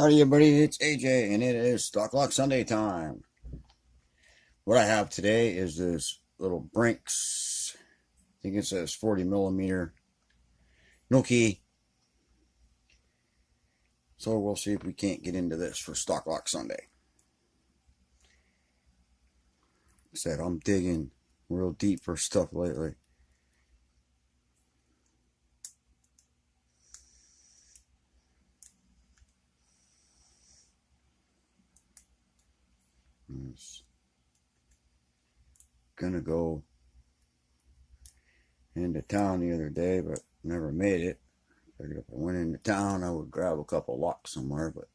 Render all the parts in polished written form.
Howdy everybody, it's AJ and it is Stock Lock Sunday time. What I have today is this little Brinks, I think it says 40 millimeter, no key. So we'll see if we can't get into this for Stock Lock Sunday. Like I said, I'm digging real deep for stuff lately. I was gonna go into town the other day, but never made it. Figured if I went into town, I would grab a couple locks somewhere, but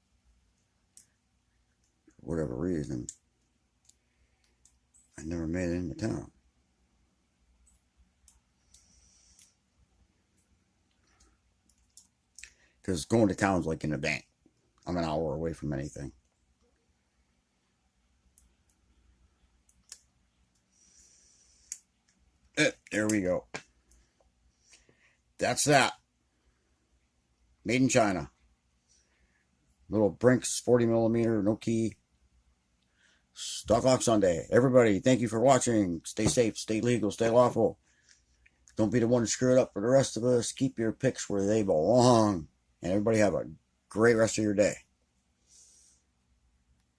for whatever reason, I never made it into town. Because going to town is like an event. I'm an hour away from anything. There we go. That's that. Made in China. Little Brinks 40 millimeter, no key. Stock Lock Sunday. Everybody, thank you for watching. Stay safe, stay legal, stay lawful. Don't be the one to screw it up for the rest of us. Keep your picks where they belong. And everybody have a great rest of your day.